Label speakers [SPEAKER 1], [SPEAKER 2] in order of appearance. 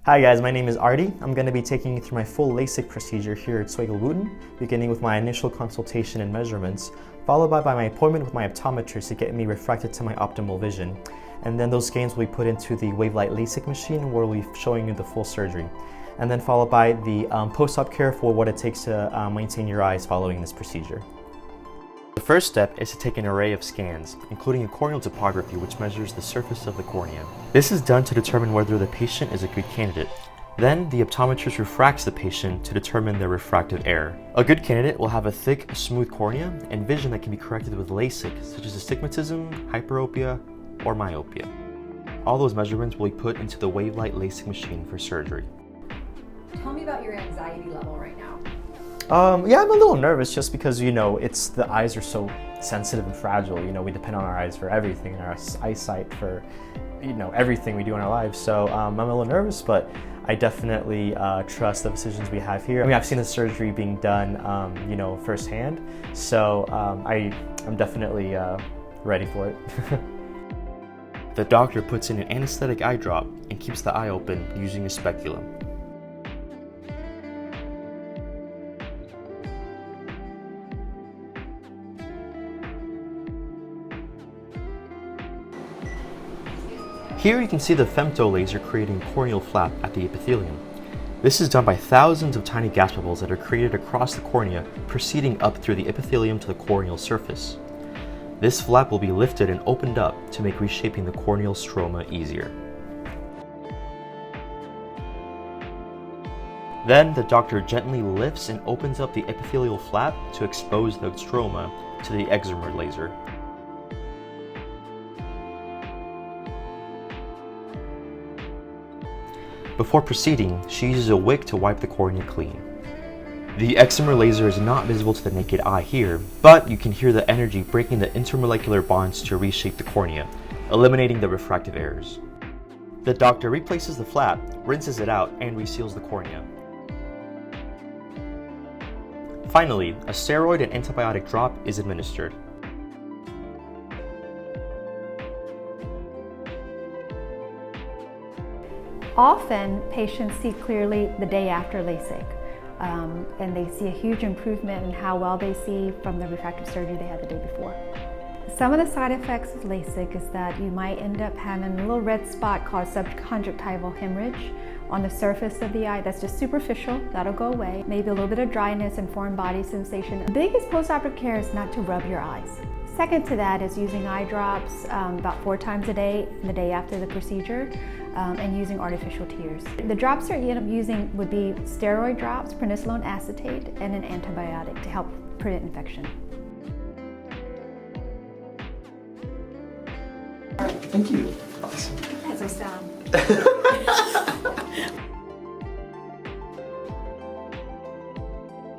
[SPEAKER 1] Hi guys, my name is Artie. I'm going to be taking you through my full LASIK procedure here at Swagel Wootton, beginning with my initial consultation and measurements, followed by my appointment with my optometrist to get me refracted to my optimal vision. And then those scans will be put into the Wavelight LASIK machine where we'll be showing you the full surgery. And then followed by the post-op care for what it takes to maintain your eyes following this procedure. The first step is to take an array of scans, including a corneal topography which measures the surface of the cornea. This is done to determine whether the patient is a good candidate. Then, the optometrist refracts the patient to determine their refractive error. A good candidate will have a thick, smooth cornea and vision that can be corrected with LASIK, such as astigmatism, hyperopia, or myopia. All those measurements will be put into the Wavelight LASIK machine for surgery.
[SPEAKER 2] Tell me about your anxiety level right now.
[SPEAKER 1] Yeah, I'm a little nervous just because, the eyes are so sensitive and fragile. We depend on our eyes for everything, and our eyesight for, everything we do in our lives. So I'm a little nervous, but I definitely trust the decisions we have here. I've seen the surgery being done, firsthand. So I'm definitely ready for it. The doctor puts in an anesthetic eye drop and keeps the eye open using a speculum. Here you can see the femto laser creating corneal flap at the epithelium. This is done by thousands of tiny gas bubbles that are created across the cornea, proceeding up through the epithelium to the corneal surface. This flap will be lifted and opened up to make reshaping the corneal stroma easier. Then the doctor gently lifts and opens up the epithelial flap to expose the stroma to the Excimer laser. Before proceeding, she uses a wick to wipe the cornea clean. The Excimer laser is not visible to the naked eye here, but you can hear the energy breaking the intermolecular bonds to reshape the cornea, eliminating the refractive errors. The doctor replaces the flap, rinses it out, and reseals the cornea. Finally, a steroid and antibiotic drop is administered.
[SPEAKER 2] Often, patients see clearly the day after LASIK, and they see a huge improvement in how well they see from the refractive surgery they had the day before. Some of the side effects of LASIK is that you might end up having a little red spot called subconjunctival hemorrhage on the surface of the eye. That's just superficial, that'll go away. Maybe a little bit of dryness and foreign body sensation. The biggest postoperative care is not to rub your eyes. Second to that is using eye drops about 4 times a day, the day after the procedure, and using artificial tears. The drops that you end up using would be steroid drops, prednisolone acetate, and an antibiotic to help prevent infection.
[SPEAKER 1] Thank you.
[SPEAKER 2] As I sound.